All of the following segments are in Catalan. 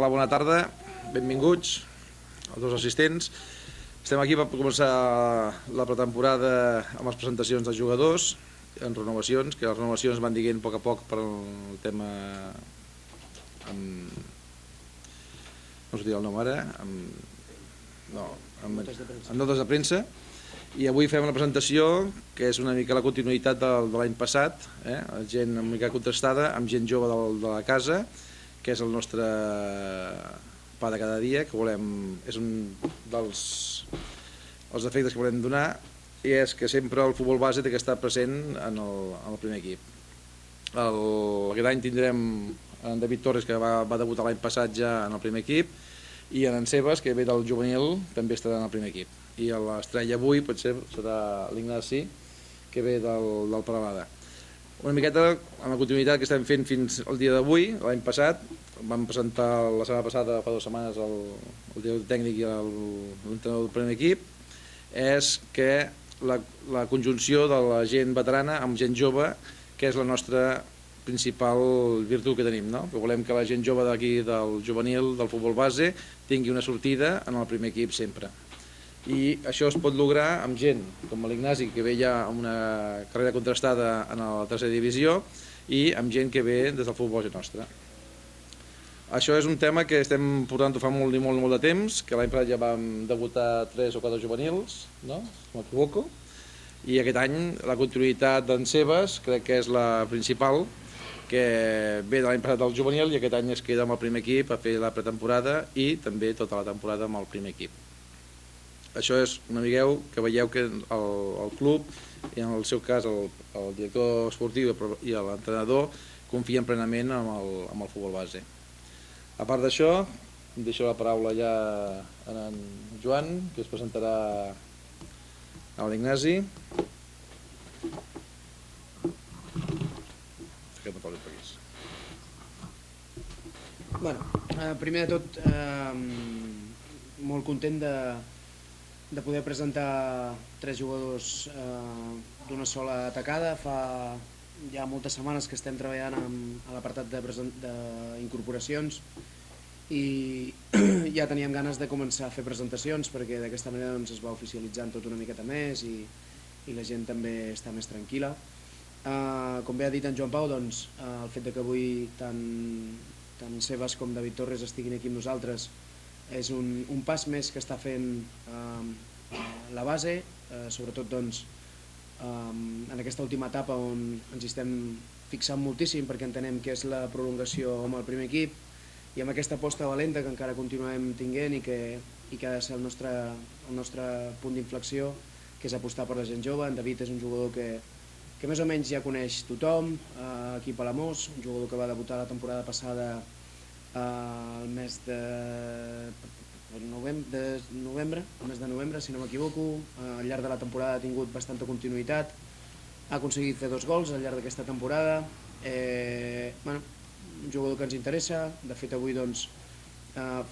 Hola, bona tarda, benvinguts els dos assistents. Estem aquí per començar la pretemporada amb les presentacions dels jugadors en renovacions, que les renovacions van dient a poc per el tema amb... no sé dir el nom ara, amb notes de premsa. I avui fem una presentació que és una mica la continuïtat de l'any passat, gent una mica contrastada, amb gent jove de la casa, que és el nostre pa de cada dia, que volem, és un dels efectes que volem donar, i és que sempre el futbol base té que estar present en el primer equip. Aquest any tindrem en David Torres, que va debutar l'any passat ja en el primer equip, i en Sebas, que ve del juvenil, també estarà en el primer equip. I l'estrella avui potser serà l'Ignasi, que ve del Peralada. Una miqueta amb la continuïtat que estem fent fins al dia d'avui. L'any passat vam presentar la setmana passada, fa 2 setmanes, el director tècnic i l'entrenador del primer equip. És que la conjunció de la gent veterana amb gent jove, que és la nostra principal virtut que tenim, no? Que volem que la gent jove d'aquí del juvenil, del futbol base, tingui una sortida en el primer equip sempre. I això es pot lograr amb gent com l'Ignasi, que ve ja amb una carrera contrastada en la tercera divisió, i amb gent que ve des del futbol nostre. Això és un tema que estem portant fa molt de temps, que l'any passat ja vam debutar 3 o 4 juvenils, no? Si no m'equivoco, i aquest any la continuïtat d'en Sebas crec que és la principal, que ve de l'any passat del juvenil i aquest any es queda amb el primer equip a fer la pretemporada i també tota la temporada amb el primer equip. Això és una miqueta que veieu que el club, i en el seu cas el director esportiu i l'entrenador, confien plenament en el futbol base. A part d'això, deixo la paraula ja a en Joan, que es presentarà a l'Ignasi. Primer de tot, molt content de poder presentar 3 jugadors d'una sola tacada. Fa ja moltes setmanes que estem treballant a l'apartat d'incorporacions i ja teníem ganes de començar a fer presentacions perquè d'aquesta manera es va oficialitzant tot una miqueta més i la gent també està més tranquil·la. Com bé ha dit en Joan Pau, el fet que avui tant Sebas com David Torres estiguin aquí amb nosaltres és un pas més que està fent la base, sobretot en aquesta última etapa on ens estem fixant moltíssim perquè entenem que és la prolongació amb el primer equip i amb aquesta aposta valenta que encara continuem tinguent i que ha de ser el nostre punt d'inflexió, que és apostar per la gent jove. En David és un jugador que més o menys ja coneix tothom aquí a Palamós, un jugador que va debutar la temporada passada el mes de novembre, si no m'equivoco. Al llarg de la temporada ha tingut bastanta continuïtat, ha aconseguit fer 2 gols al llarg d'aquesta temporada. Un jugador que ens interessa, de fet avui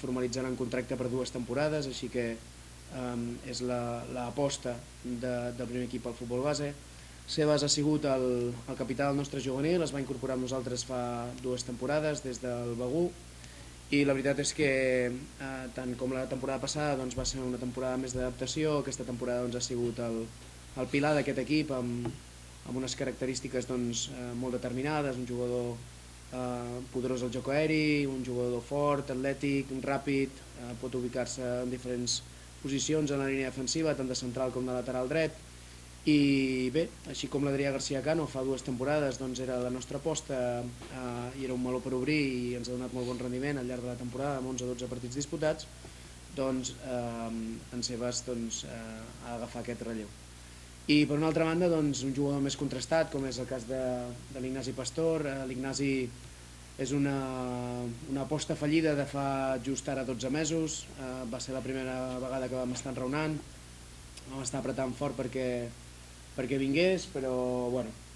formalitzant un contracte per 2 temporades, així que és l'aposta del primer equip al futbol base. Sebas ha sigut el capità del nostre juvenil, es va incorporar amb nosaltres fa 2 temporades des del Begú i la veritat és que tant com la temporada passada va ser una temporada més d'adaptació. Aquesta temporada ha sigut el pilar d'aquest equip amb unes característiques molt determinades, un jugador poderós al joc aeri, un jugador fort, atlètic, ràpid, pot ubicar-se en diferents posicions en la línia defensiva, tant de central com de lateral dret. I bé, així com l'Adrià García Cano fa 2 temporades era la nostra aposta i era un meló per obrir i ens ha donat molt bon rendiment al llarg de la temporada amb 11-12 partits disputats, en Sebas ha d'agafar aquest relleu. I per una altra banda un jugador més contrastat com és el cas de l'Ignasi Pastor. L'Ignasi és una aposta fallida de fa just ara 12 mesos, va ser la primera vegada que vam estar enraonant, vam estar apretant fort perquè vingués, però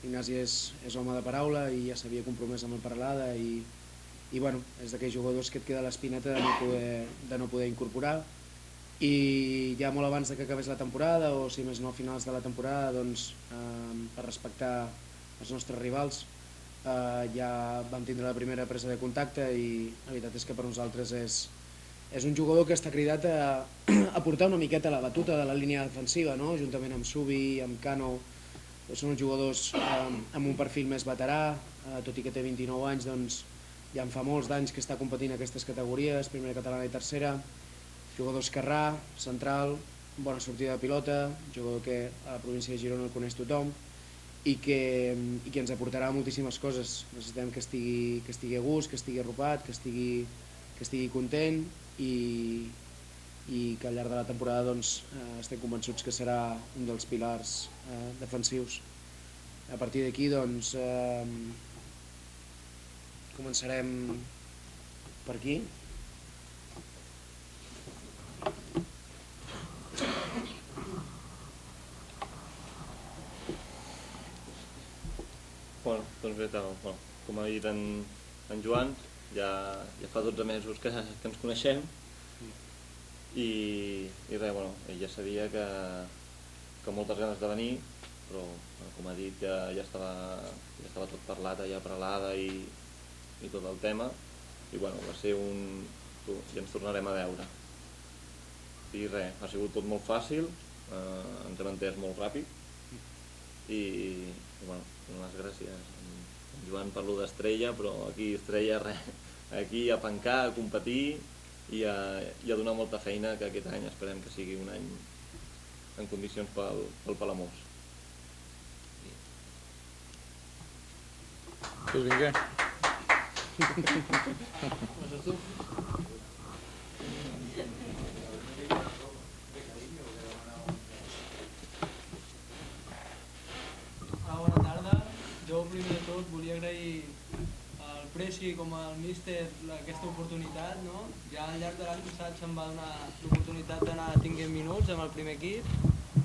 l'Ignasi és home de paraula i ja s'havia compromès amb el Peralada i és d'aquells jugadors que et queda l'espineta de no poder incorporar, i ja molt abans que acabés la temporada o si més no a finals de la temporada per respectar els nostres rivals ja vam tindre la primera presa de contacte i la veritat és que per nosaltres és un jugador que està cridat a portar una miqueta la batuta de la línia defensiva, no? Juntament amb Subi, amb Cano. Són uns jugadors amb un perfil més veterà, tot i que té 29 anys, doncs ja en fa molts d'anys que està competint aquestes categories, primera catalana i tercera. Jugador esquerrà, central, bona sortida de pilota, jugador que a la província de Girona el coneix tothom i que ens aportarà moltíssimes coses. Necessitem que estigui a gust, que estigui arropat, que estigui content i que al llarg de la temporada doncs, estem convençuts que serà un dels pilars defensius. A partir d'aquí doncs, començarem per aquí. Doncs bé, com ha dit en Joan, ja fa 12 mesos que ens coneixem i res, ell ja sabia que moltes ganes de venir, però com ha dit ja estava tot parlat allà per l'ADA i tot el tema i va ser ja ens tornarem a veure i res, ha sigut tot molt fàcil, ens hem entès molt ràpid i donar les gràcies en Joan per lo d'Estrella, però aquí Estrella res, aquí a pencar, a competir i a donar molta feina, que aquest any esperem que sigui un any en condicions pel Palamós. Pues vinga. Bona tarda. Jo primer de tot volia agrair al Presi com al míster aquesta oportunitat, no? Ja al llarg de l'any passat se'm va donar l'oportunitat d'anar tinguent minuts amb el primer equip,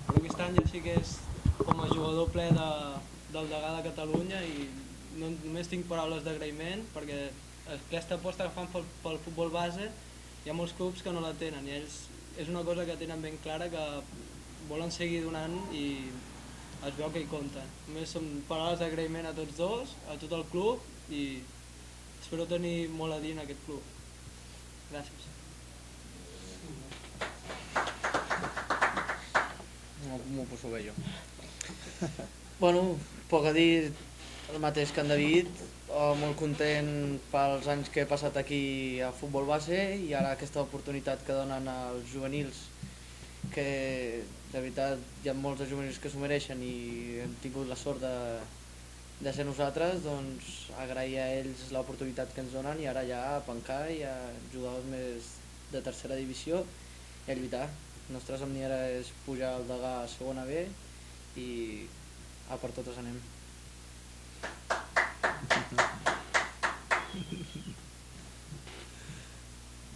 però aquest any ja sí que és com a jugador ple del degà de Catalunya i només tinc paraules d'agraïment perquè aquesta aposta que fan pel futbol base hi ha molts clubs que no la tenen i ells és una cosa que tenen ben clara que volen seguir donant i es veu que hi compten. Només són paraules d'agraïment a tots dos, a tot el club i espero tenir molt a dir en aquest club. Gràcies. M'ho poso bé jo. Bueno, poc a dir, el mateix que en David, molt content pels anys que he passat aquí a futbol base i ara aquesta oportunitat que donen als juvenils, que de veritat hi ha molts de juvenils que s'ho mereixen i hem tingut la sort de ser nosaltres, doncs agrair a ells l'oportunitat que ens donen i ara ja a pencar i a jugadors més de tercera divisió i a lluitar. El nostre somni ara és pujar al degà a segona B i a per totes anem.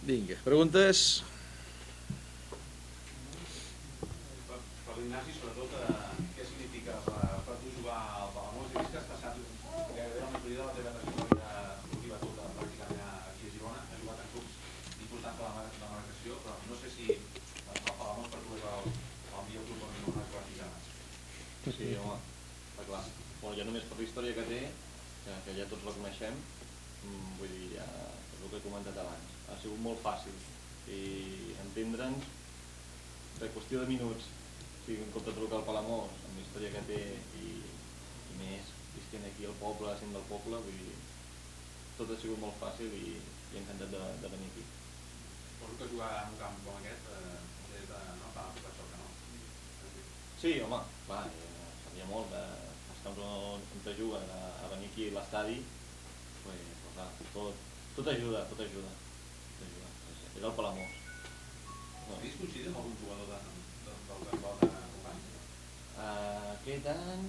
Vinga, preguntes? Per l'Ignasi, sobretot, què significa per tu jugar al Palamós? He vist que has passat gairebé la majoria de la teva trajectòria esportiva tota pràcticament aquí a Girona, has jugat en clubs importants de la marcació, però no sé si el Palamós per tu és el millor club on has jugat fins ara. Sí, home, està clar. Ja només per la història que té, que ja tots la coneixem, vull dir, ja és el que he comentat abans. Ha sigut molt fàcil i entendre'ns de qüestió de minuts, en compte de trucar al Palamós, amb la història que té i més visquent aquí al poble, sent del poble, vull dir, tot ha sigut molt fàcil i encantat de venir aquí. Suposo que jugar en un camp com aquest és de per xoc, no? Sí, home, clar, sabia molt dels camps on te juguen a venir aquí a l'estadi, tot ajuda, és el Palamós. Havies coincidit amb algun jugador del actual de Company? Aquest any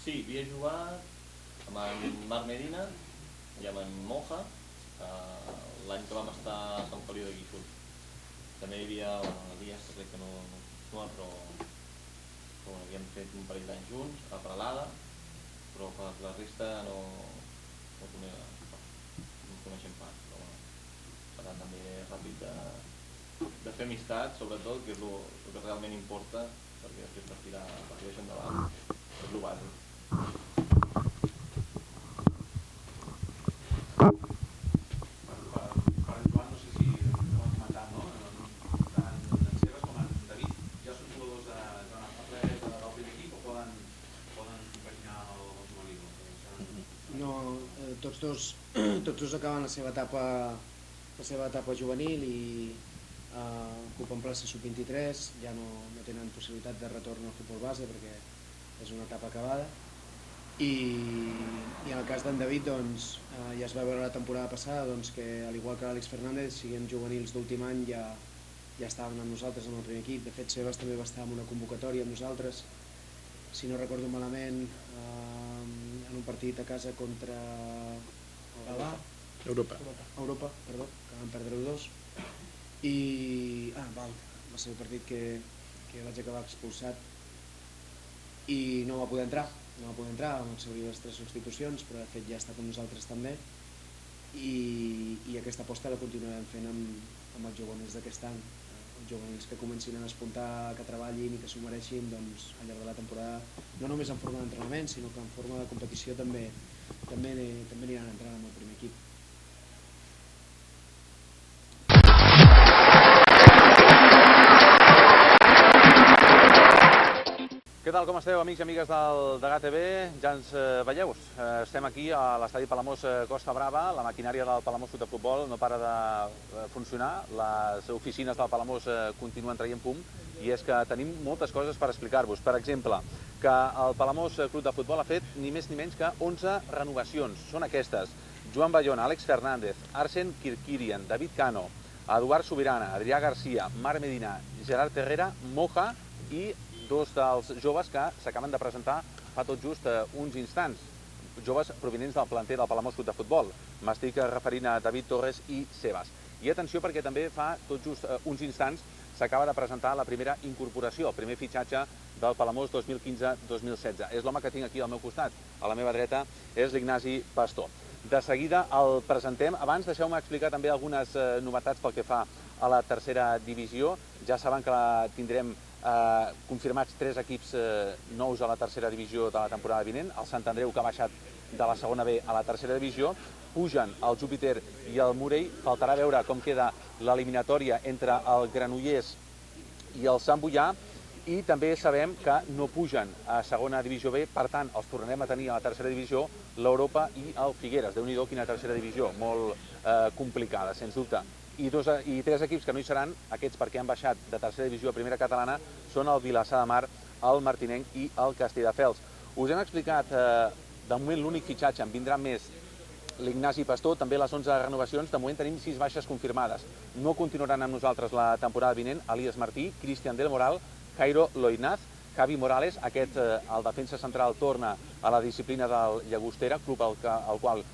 sí, havia jugat amb en Marc Medina i amb en Moja l'any que vam estar a Sant Feliu de Guíxols. També hi havia Elias, que crec que no, però havíem fet un parell d'anys junts a Prelada, però per la resta no coneixem pas, però serà també ràpid de fer amistat, sobretot, que és el que realment importa, perquè després per tirar això endavant és el bàsic. dos acaben la seva etapa juvenil i ocupen plaça sub-23, ja no tenen possibilitat de retorn al futbol base perquè és una etapa acabada. I en el cas d'en David ja es va veure la temporada passada que, al igual que l'Àlex Fernández, siguin juvenils d'últim any, ja estaven amb nosaltres en el primer equip. De fet, Sebas també va estar en una convocatòria amb nosaltres, si no recordo malament, en un partit a casa contra el Gavà, Europa, perdó, que van perdre 2. Va ser el partit que vaig acabar expulsat i no va poder entrar, vam exhaurir les 3 substitucions, però de fet ja està amb nosaltres també, i aquesta aposta la continuarem fent amb els juvenils d'aquest any, els juvenils que comencin a despuntar, que treballin i que s'ho mereixin al llarg de la temporada, no només en forma d'entrenament, sinó que en forma de competició també aniran entrant amb el primer equip. Què tal, com esteu, amics i amigues del Degà TV? Ja ens veieu? Estem aquí a l'estadi Palamós Costa Brava. La maquinària del Palamós Club de Futbol no para de funcionar. Les oficines del Palamós continuen traient fum i és que tenim moltes coses per explicar-vos. Per exemple, que el Palamós Club de Futbol ha fet ni més ni menys que 11 renovacions. Són aquestes: Joan Bayona, Àlex Fernández, Arsen Kirkirian, David Cano, Eduard Subirana, Adrià Garcia, Marc Medina, Gerard Herrera, Moja i 2 dels joves que s'acaben de presentar fa tot just uns instants, joves provinents del planter del Palamós Club de Futbol. M'estic referint a David Torres i Sebas. I atenció, perquè també fa tot just uns instants s'acaba de presentar la primera incorporació, el primer fitxatge del Palamós 2015-2016. És l'home que tinc aquí al meu costat, a la meva dreta, és l'Ignasi Pastor. De seguida el presentem. Abans deixeu-me explicar també algunes novetats pel que fa a la tercera divisió. Ja saben que tindrem confirmats 3 equips nous a la tercera divisió de la temporada vinent. El Sant Andreu, que ha baixat de la segona B a la tercera divisió, pugen el Júpiter i el Morell. Faltarà veure com queda l'eliminatòria entre el Granollers i el Sant Boià, i també sabem que no pugen a segona divisió B, per tant els tornarem a tenir a la tercera divisió l'Europa i el Figueres. Déu-n'hi-do, quina tercera divisió, molt complicada, sens dubte. I 3 equips que no hi seran, aquests perquè han baixat de tercera divisió a primera catalana, són el Vilassar de Mar, el Martinenc i el Castelldefels. Us hem explicat de moment l'únic fitxatge, en vindran més, l'Ignasi Pastor, també les 11 renovacions. De moment tenim 6 baixes confirmades. No continuaran amb nosaltres la temporada vinent Elias Martí, Cristian del Moral, Jairo Loinaz, Javi Morales, el defensa central, torna a la disciplina del Llagostera, club al qual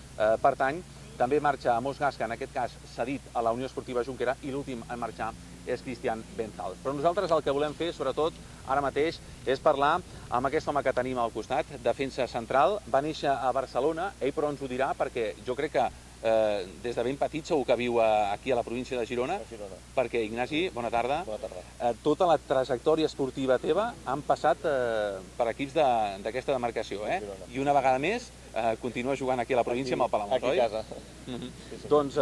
pertany. També marxa Amos Gasca, en aquest cas cedit a la Unió Esportiva Junquera, i l'últim a marxar és Cristian Benzal. Però nosaltres el que volem fer, sobretot ara mateix, és parlar amb aquest home que tenim al costat, defensa central. Va néixer a Barcelona, ell però ens ho dirà, perquè jo crec que des de ben petit segur que viu aquí a la província de Girona, perquè, Ignasi, bona tarda. Bona tarda. Tota la trajectòria esportiva teva han passat per equips d'aquesta demarcació, eh? I una vegada més continua jugant aquí a la província amb el Palamós, oi? Aquí a casa. Doncs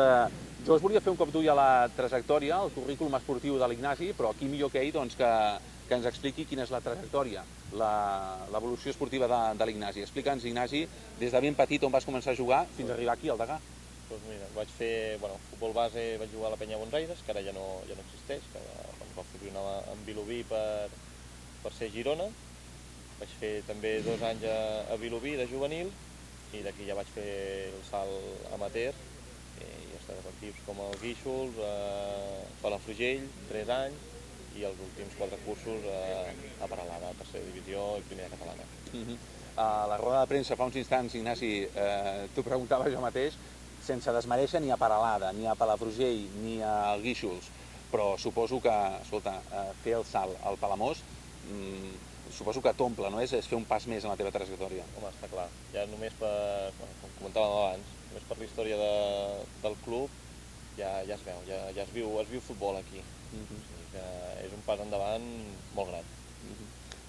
jo us volia fer un cop d'ull a la trajectòria, el currículum esportiu de l'Ignasi, però qui millor que ell que ens expliqui quina és la trajectòria, l'evolució esportiva de l'Ignasi. Explica'ns, Ignasi, des de ben petit on vas començar a jugar fins a arribar aquí al Degà. Doncs mira, vaig fer futbol base, vaig jugar a la Penya Bonsaires, que ara ja no existeix, que va fusionar amb Vilobí per ser Girona. Vaig fer també 2 anys a Vilobí de juvenil, i d'aquí ja vaig fer el salt amateur, i he estat amb equips com el Guíxols, Palafrugell, 3 anys, i els últims 4 cursos a Peralada, tercera divisió i primera catalana. A la roda de premsa fa uns instants, Ignasi, t'ho preguntava jo mateix, sense desmereixer ni a Peralada, ni a Palafrugell, ni al Guíxols, però suposo que, escolta, fer el salt al Palamós, suposo que t'omple, no? És fer un pas més en la teva trajectòria. Home, està clar, ja només per, com comentàvem abans, només per la història del club ja es veu, ja es viu futbol aquí. O sigui que és un pas endavant molt gran.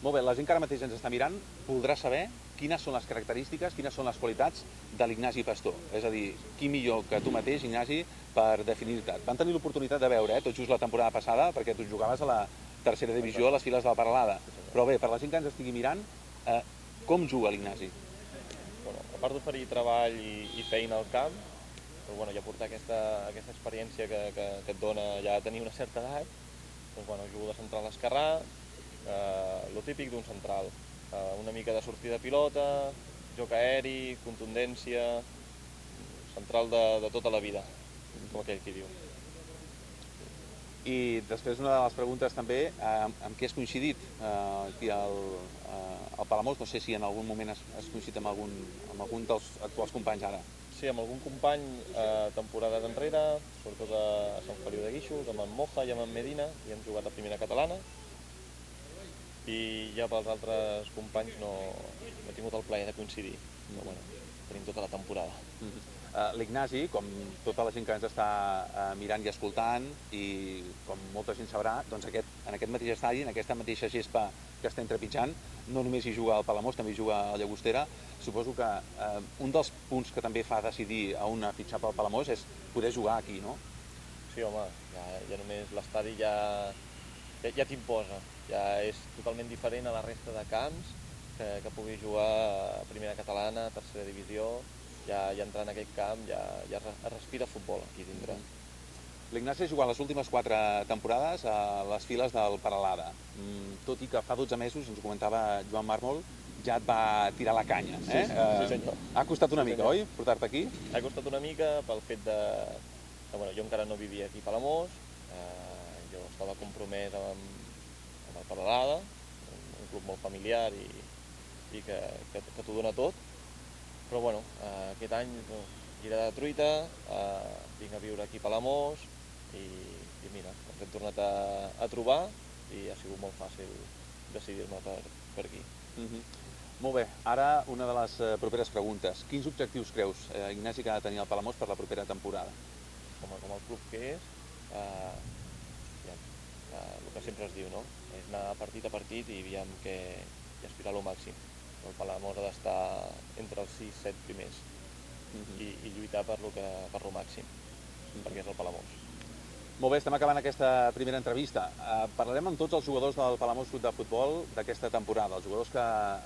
Molt bé, la gent que ara mateix ens està mirant voldrà saber quines són les característiques, quines són les qualitats de l'Ignasi Pastor. És a dir, qui millor que tu mateix, Ignasi, per definir-te. Vam tenir l'oportunitat de veure, tot just la temporada passada, perquè tu jugaves a la tercera divisió a les files del Peralada. Però bé, per la gent que ens estigui mirant, com juga l'Ignasi? a part d'oferir treball i feina al camp, però bueno, ja portar aquesta experiència que et dona ja tenir una certa edat, doncs bueno, jugo de central esquerrà, lo típic d'un central, una mica de sortida de pilota, joc aeri, contundència, central de tota la vida, com aquell qui diu. I després una de les preguntes també, amb què has coincidit aquí al Palamós? No sé si en algun moment has coincidit amb algun dels actuals companys ara. Sí, amb algun company temporades enrere, sobretot a Sant Feliu de Guíxols, amb en Moja i amb en Medina, i hem jugat a primera catalana. I ja pels altres companys no he tingut el plaer de coincidir, però bueno, tenim tota la temporada. L'Ignasi, com tota la gent que ens està mirant i escoltant, i com molta gent sabrà, doncs en aquest mateix estadi, en aquesta mateixa gespa que estem trepitjant, no només hi juga al Palamós, també hi juga a Llagostera. Suposo que un dels punts que també fa decidir a un fitxar pel Palamós és poder jugar aquí, no? Sí, home, ja només l'estadi ja t'imposa, ja és totalment diferent a la resta de camps que pugui jugar a primera catalana, tercera divisió. Ja entrant en aquest camp ja es respira futbol aquí dintre. L'Ignasi ha jugat les últimes 4 temporades a les files del Peralada. Tot i que fa 12 mesos, ens ho comentava Joan Mármol, ja et va tirar la canya. Sí, senyor. Ha costat una mica, oi, portar-te aquí? Ha costat una mica pel fet que jo encara no vivia aquí a Palamós, jo estava compromès amb el Peralada, un club molt familiar i que t'ho dona tot. Però bueno, aquest any gira de truita, vinc a viure aquí a Palamós i mira, ens hem tornat a trobar i ha sigut molt fàcil decidir-me per aquí. Molt bé, ara una de les properes preguntes. Quins objectius creus, Ignasi, que ha de tenir el Palamós per la propera temporada? Com el club que és, el que sempre es diu, no? És anar partit a partit i aspirar al màxim. El Palamós ha d'estar entre els 6-7 primers i lluitar per lo màxim, perquè és el Palamós. Molt bé, estem acabant aquesta primera entrevista. Parlarem amb tots els jugadors del Palamós Club de Futbol d'aquesta temporada, els jugadors que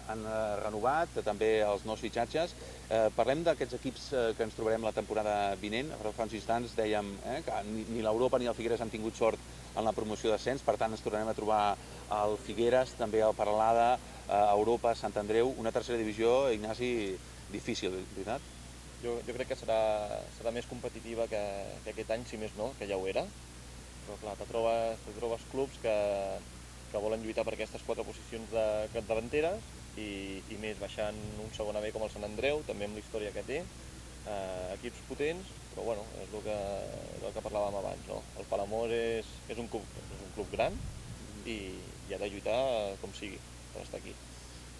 han renovat, també els nous fitxatges. Parlem d'aquests equips que ens trobarem la temporada vinent. Fa uns instants dèiem que ni l'Europa ni el Figueres han tingut sort en la promoció d'ascens, per tant ens tornarem a trobar el Figueres, també el Peralada, Europa, Sant Andreu, una tercera divisió, Ignasi, difícil, veritat? Jo crec que serà més competitiva que aquest any, si més no, que ja ho era. Però clar, te trobes clubs que volen lluitar per aquestes 4 posicions de capdavanteres i més baixant un segona B com el Sant Andreu, també amb la història que té, equips potents, però bueno, és el que parlàvem abans, no? El Palamós és un club gran i ha de lluitar com sigui per estar aquí.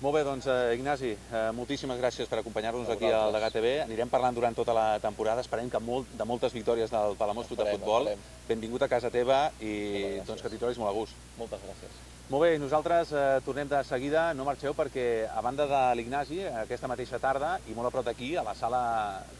Molt bé, doncs Ignasi, moltíssimes gràcies per acompanyar-nos aquí al Degà TV. Anirem parlant durant tota la temporada, esperem que de moltes victòries del Palamós Club de Futbol. Benvingut a casa teva i que t'hi trobis molt a gust. Moltes gràcies. Molt bé, nosaltres tornem de seguida, no marxeu perquè a banda de l'Ignasi, aquesta mateixa tarda i molt a prop d'aquí, a la sala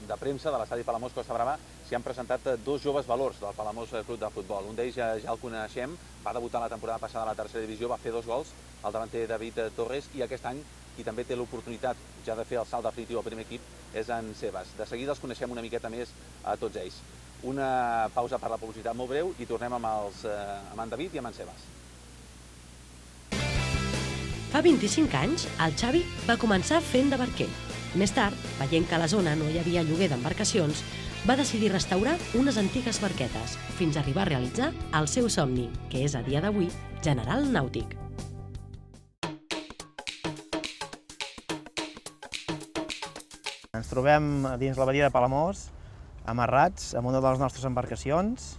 de premsa de l'estadi Palamós Costa Brava, s'hi han presentat 2 joves valors del Palamós Club de Futbol. Un d'ells ja el coneixem, va debutar la temporada passada a la tercera divisió, va fer 2 gols, el davanter David Torres, i aquest any qui també té l'oportunitat ja de fer el salt definitiu al primer equip és en Sebas. De seguida els coneixem una miqueta més a tots ells. Una pausa per la publicitat molt breu i tornem amb en David i amb en Sebas. Fa 25 anys, el Xavi va començar fent de barquer. Més tard, veient que a la zona no hi havia lloguer d'embarcacions, va decidir restaurar unes antigues barquetes, fins a arribar a realitzar el seu somni, que és a dia d'avui general nàutic. Ens trobem dins la badia de Palamós, amarrats amb una de les nostres embarcacions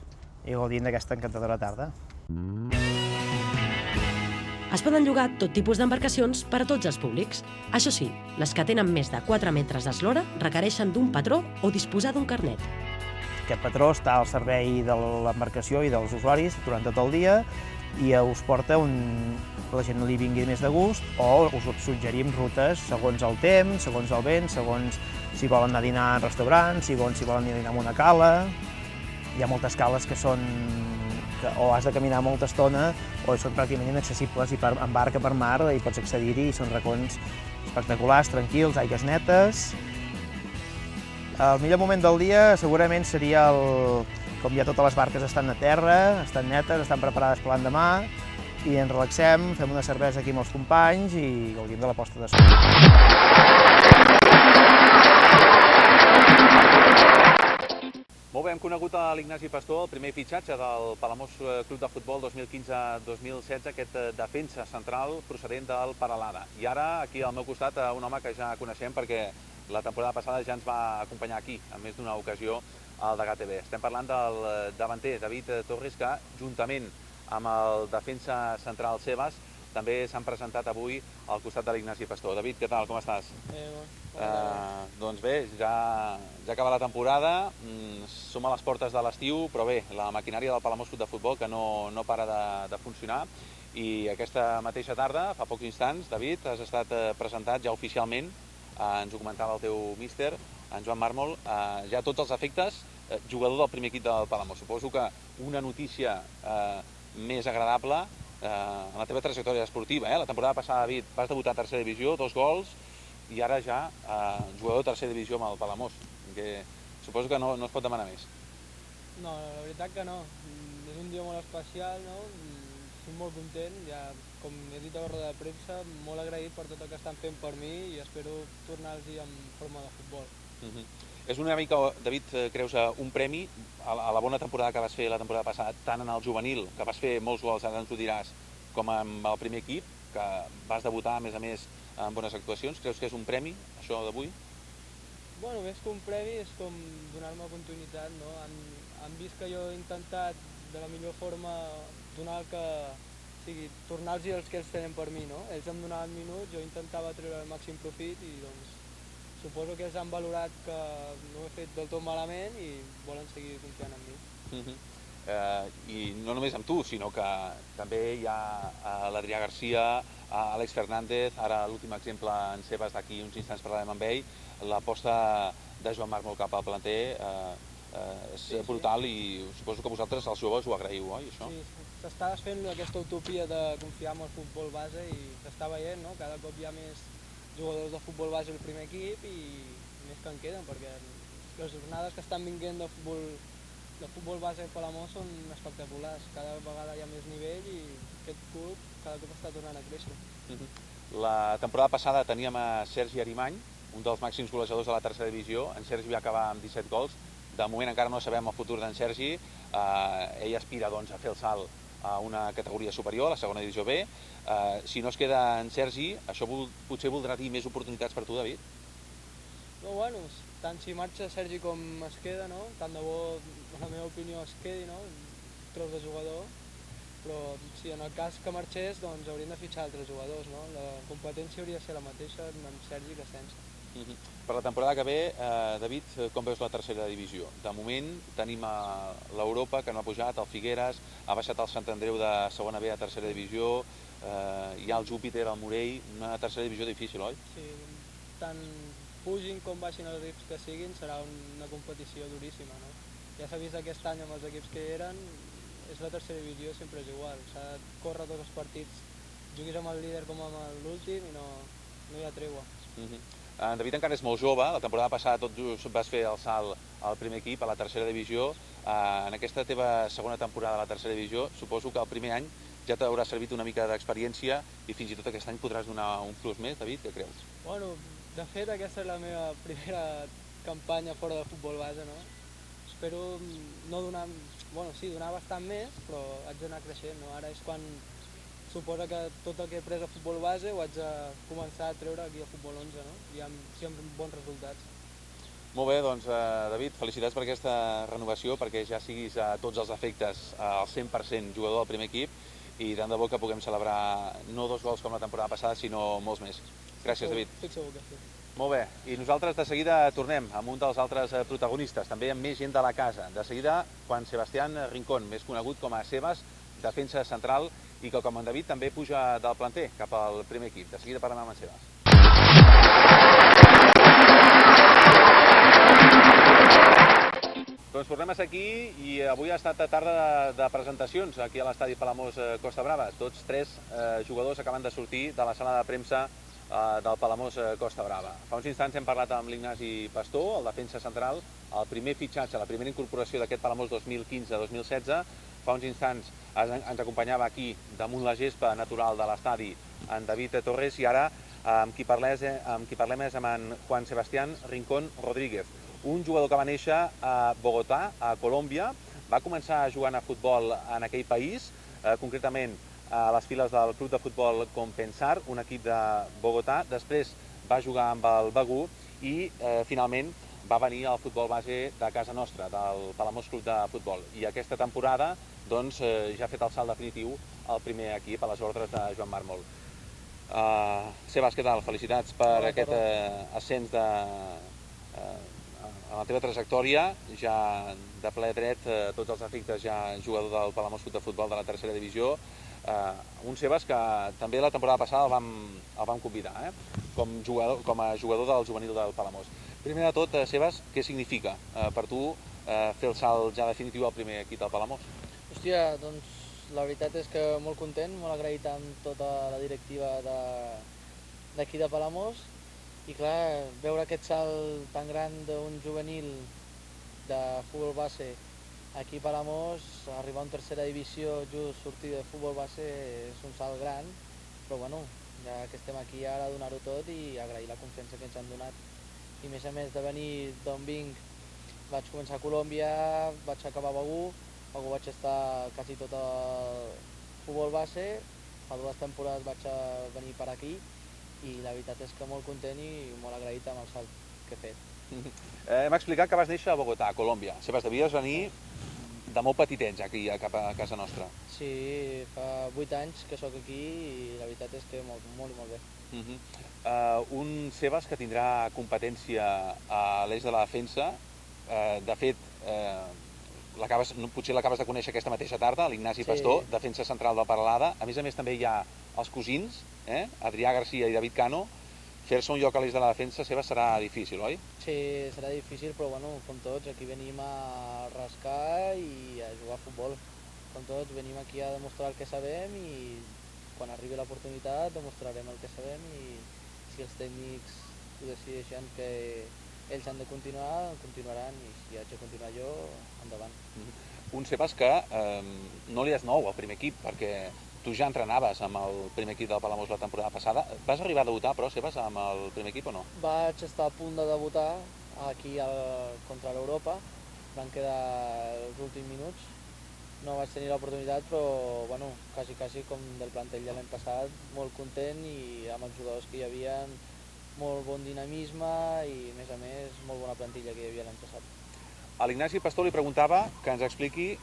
i gaudint d'aquesta encantadora tarda. Es poden llogar tot tipus d'embarcacions per a tots els públics. Això sí, les que tenen més de 4 metres d'eslora requereixen d'un patró o disposar d'un carnet. Aquest patró està al servei de l'embarcació i dels usuaris durant tot el dia i us porta on la gent li vingui més de gust o us suggerim rutes segons el temps, segons el vent, segons si volen anar a dinar en restaurants, si volen anar a dinar en una cala. Hi ha moltes cales que són o has de caminar molta estona o són pràcticament inaccessibles i en barca per mar hi pots accedir-hi i són racons espectaculars, tranquils, aigües netes El millor moment del dia segurament seria com ja totes les barques estan a terra, estan netes, estan preparades per l'endemà, i ens relaxem, fem una cervesa aquí amb els companys i gaudim de la posta de sol. Molt bé, hem conegut a l'Ignasi Pastor, el primer fitxatge del Palamós Club de Futbol 2015-2016, aquest defensa central procedent del Peralada. I ara, aquí al meu costat, un home que ja coneixem perquè la temporada passada ja ens va acompanyar aquí, en més d'una ocasió, al Degà TV. Estem parlant del davanter David Torres, que juntament amb el defensa central Sebas també s'han presentat avui al costat de l'Ignasi Pastor. David, què tal? Com estàs? Doncs bé, ja acaba la temporada, som a les portes de l'estiu, però bé, la maquinària del Palamós Club de Futbol que no para de funcionar, i aquesta mateixa tarda, fa pocs instants, David, has estat presentat ja oficialment, ens ho comentava el teu míster, en Joan Mármol, ja a tots els efectes, jugador del primer equip del Palamós. Suposo que una notícia més agradable en la teva trajectòria esportiva. La temporada passada, David, vas debutar a tercera divisió, 2 gols, i ara ja jugador de tercera divisió amb el Palamós, que suposo que no es pot demanar més. No, la veritat que no. És un dia molt especial, no? Estic molt content, ja, com he dit a la roda de premsa, molt agraït per tot el que estan fent per mi i espero tornar-los en forma de futbol. És una mica, David, creus, un premi a la bona temporada que vas fer la temporada passada, tant en el juvenil, que vas fer molts gols, ara ens ho diràs, com amb el primer equip, que vas debutar, a més, amb bones actuacions. Creus que és un premi, això d'avui? Bueno, més que un premi és com donar-me continuïtat, no? Han vist que jo he intentat de la millor forma donar el que... O sigui, tornar-los els que ells tenen per mi, no? Ells em donaven minuts, jo intentava treure el màxim profit i doncs suposo que ells han valorat que no ho he fet del tot malament i volen seguir confiant en mi. I no només amb tu, sinó que també hi ha l'Adrià Garcia, Àlex Fernández, ara l'últim exemple en Sebas, d'aquí uns instants parlarem amb ell, l'aposta de Joan Mármol cap al planter és brutal i suposo que vosaltres, els joves, ho agraïu, oi, això? Sí, s'està desfent aquesta utopia de confiar en el futbol base i s'està veient, no? Cada cop hi ha més jugadors de futbol base al primer equip i més que en queden, perquè les jornades que estan vinguent de futbol base a Palamós són espectaculars. Cada vegada hi ha més nivell i aquest club cada cop està tornant a créixer. La temporada passada teníem a Sergi Arimany, un dels màxims golejadors de la tercera divisió. En Sergi va acabar amb 17 gols. De moment encara no sabem el futur d'en Sergi. Ell aspira a fer el salt a una categoria superior, a la segona divisió B. Si no es queda en Sergi, això potser voldrà dir més oportunitats per tu, David? No, bueno, tant si marxa Sergi com es queda, no? Tant de bo, en la meva opinió, es quedi, no? Tros de jugador, però si en el cas que marxés, doncs haurien de fitxar altres jugadors, no? La competència hauria de ser la mateixa amb Sergi que sense. Per la temporada que ve, David, com veus la tercera divisió? De moment tenim l'Europa, que no ha pujat, el Figueres, ha baixat el Sant Andreu de segona B a tercera divisió, hi ha el Júpiter, el Morell, una tercera divisió difícil, oi? Sí, tant pugin com baixin els equips que siguin, serà una competició duríssima, no? Ja s'ha vist aquest any amb els equips que hi eren, és la tercera divisió, sempre és igual, s'ha de córrer tots els partits, juguis amb el líder com amb l'últim i no hi ha treua. En David encara és molt jove, la temporada passada tot just vas fer el salt al primer equip, a la tercera divisió. En aquesta teva segona temporada a la tercera divisió, suposo que el primer any ja t'haurà servit una mica d'experiència i fins i tot aquest any podràs donar un plus més, David, què creus? Bueno, de fet aquesta és la meva primera campanya fora de futbol base, no? Espero no donar, bueno sí, donar bastant més, però haig d'anar creixent, no? Ara és quan suposa que tot el que he pres a futbol base ho haig de començar a treure aquí a futbol 11, no? I amb bons resultats. Molt bé, doncs David, felicitats per aquesta renovació, perquè ja siguis a tots els efectes al 100% jugador del primer equip i tant de bo que puguem celebrar no 2 gols com la temporada passada, sinó molts més. Gràcies, David. Estic segur que sí. Molt bé, i nosaltres de seguida tornem amb un dels altres protagonistes, també amb més gent de la casa. De seguida, Juan Sebastián Rincón, més conegut com a Sebas, defensa central, i que com en David també puja del planter cap al primer equip. De seguida parlem amb en Sebas. Doncs tornem a ser aquí i avui ha estat tarda de presentacions aquí a l'estadi Palamós Costa Brava. Tots 3 jugadors acaben de sortir de la sala de premsa del Palamós Costa Brava. Fa uns instants hem parlat amb l'Ignasi Pastor, el defensa central, el primer fitxatge, la primera incorporació d'aquest Palamós 2015-2016. Fa uns instants ens acompanyava aquí, damunt la gespa natural de l'estadi, en David Torres, i ara amb qui parlem és amb en Juan Sebastián Rincón Rodríguez, un jugador que va néixer a Bogotà, a Colòmbia. Va començar jugant a futbol en aquell país, concretament a les files del club de futbol Compensar, un equip de Bogotà. Després va jugar amb el Begú i finalment va venir al futbol base de casa nostra, del Palamós Club de Futbol. I aquesta temporada ja ha fet el salt definitiu al primer equip, a les ordres de Joan Mármol. Sebas, què tal? Felicitats per aquest ascens a la teva trajectòria, ja de ple dret, tots els efectes, ja jugador del Palamós Club de Futbol de la tercera divisió. Un Sebas que també la temporada passada el vam convidar com a jugador del juvenil del Palamós. Primer de tot, Sebas, què significa per tu fer el salt ja definitiu al primer equip del Palamós? Hòstia, doncs la veritat és que molt content, molt agraït amb tota la directiva d'aquí de Palamós, i clar, veure aquest salt tan gran d'un juvenil de futbol base aquí a Palamós, arribar a una tercera divisió, just sortir de futbol base, és un salt gran, però bueno, ja que estem aquí ara, donar-ho tot i agrair la confiança que ens han donat. I a més de venir d'on vinc, vaig començar a Colòmbia, vaig acabar a Begú vaig estar quasi tot el futbol base, fa 2 temporades vaig venir per aquí i la veritat és que molt content i molt agraït amb el salt que he fet. Hem explicat que vas néixer a Bogotà, a Colòmbia. Sebas, devies venir de molt petitets aquí, cap a casa nostra. Sí, fa 8 anys que sóc aquí i la veritat és que molt bé. Un Sebas que tindrà competència a l'eix de la defensa. De fet, potser l'acabes de conèixer aquesta mateixa tarda, l'Ignasi Pastor, defensa central del Peralada. A més també hi ha els cosins, Adrià Garcia i David Cano. Fer-se un lloc a l'eix de la defensa seva serà difícil, oi? Sí, serà difícil, però bueno, com tots, aquí venim a rascar i a jugar a futbol. Com tots, venim aquí a demostrar el que sabem i quan arribi l'oportunitat demostrarem el que sabem i si els tècnics ho decideixen que ells han de continuar, continuaran, i si haig de continuar jo, endavant. Un Sebas que no li és nou al primer equip, perquè tu ja entrenaves amb el primer equip del Palamós la temporada passada. Vas arribar a debutar, però, Sebas, amb el primer equip o no? Vaig estar a punt de debutar aquí contra l'Europa, van quedar els últims minuts. No vaig tenir l'oportunitat, però bueno, quasi com del plantell de l'any passat, molt content i amb els jugadors que hi havia, molt bon dinamisme i, a més, molt bona plantilla que hi havia l'any passat. A l'Ignasi Pastor li preguntava que ens expliqui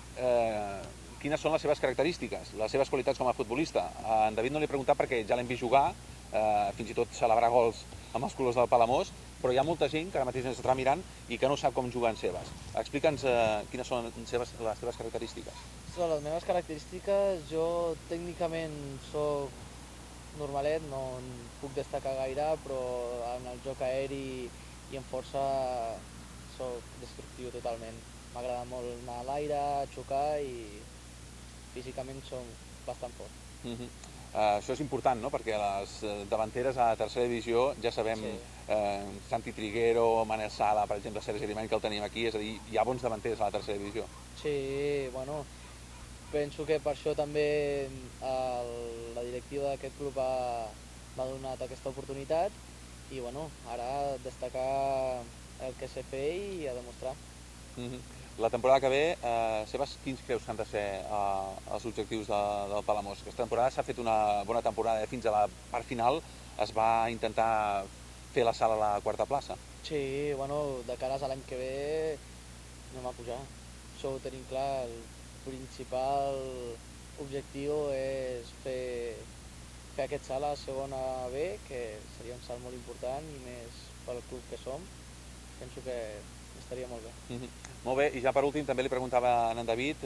quines són les seves característiques, les seves qualitats com a futbolista. A en David no li he preguntat perquè ja l'hem vist jugar, fins i tot celebrar gols amb els colors del Palamós, però hi ha molta gent que ara mateix ens està mirant i que no sap com juga en Sebas. Explica'ns quines són les teves característiques. Les meves característiques, jo tècnicament soc normalet, no puc destacar gaire, però en el joc aeri i en força soc destructiu totalment. M'agrada molt anar a l'aire, xocar i físicament som bastant fort. Això és important, no? Perquè les davanteres a la tercera divisió ja sabem, Santi Triguero, Manel Sala, per exemple, Sergi Arimany, que el tenim aquí, és a dir, hi ha bons davanters a la tercera divisió. Sí, bueno, penso que per això també la directiva d'aquest club m'ha donat aquesta oportunitat i bueno, ara destacar el que sé fer i a demostrar. La temporada que ve, Sebas, quins creus que han de ser els objectius del Palamós? Aquesta temporada s'ha fet una bona temporada, fins a la part final es va intentar fer la sala a la quarta plaça. Sí, bueno, de cara a l'any que ve anem a pujar. Això ho tenim clar, el principal objectiu és fer aquest salt a segona B, que seria un salt molt important i més pel club que som. Penso que estaria molt bé. Molt bé, i ja per últim també li preguntava a en David,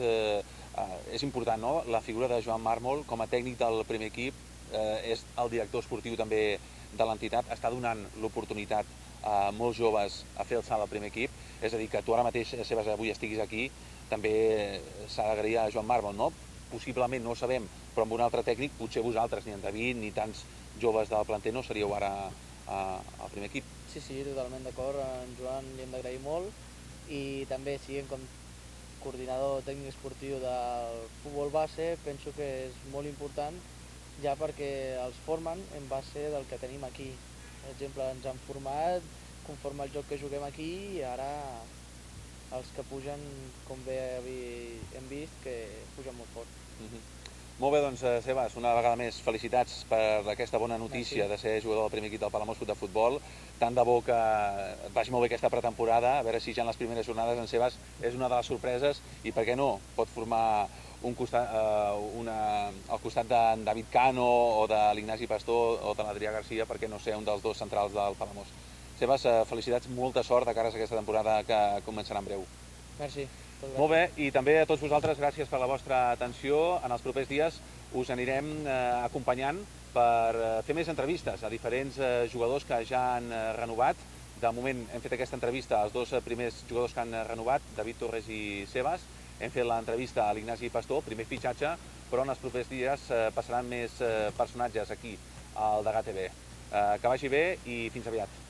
és important, no?, la figura de Joan Mármol com a tècnic del primer equip, és el director esportiu també de l'entitat, està donant l'oportunitat a molts joves a fer el salt al primer equip, és a dir, que tu ara mateix, Sebas, avui estiguis aquí, també s'ha d'agrair a Joan Mármol, no? Possiblement, no ho sabem, però amb un altre tècnic, potser vosaltres, ni en David, ni tants joves del planter no seríeu ara al primer equip. Sí, totalment d'acord, en Joan li hem d'agrair molt i també siguent com coordinador tècnic esportiu del futbol base, penso que és molt important ja perquè els formen en base del que tenim aquí. Per exemple, ens han format conforme al joc que juguem aquí i ara els que pugen, com bé hem vist, que pugen molt fort. Molt bé, doncs, Sebas, una vegada més, felicitats per aquesta bona notícia de ser jugador del primer equip del Palamós Club de Futbol. Tant de bo que et vagi molt bé aquesta pretemporada, a veure si ja en les primeres jornades en Sebas és una de les sorpreses i, per què no, pot formar al costat d'en David Cano o de l'Ignasi Pastor o de l'Adrià Garcia, perquè no ser un dels dos centrals del Palamós. Sebas, felicitats, molta sort de cara a aquesta temporada que començarà en breu. Merci. Molt bé, i també a tots vosaltres gràcies per la vostra atenció. En els propers dies us anirem acompanyant per fer més entrevistes a diferents jugadors que ja han renovat. De moment hem fet aquesta entrevista als dos primers jugadors que han renovat, David Torres i Sebas. Hem fet l'entrevista a l'Ignasi Pastor, primer fitxatge, però en els propers dies passaran més personatges aquí al Degà TV. Que vagi bé i fins aviat.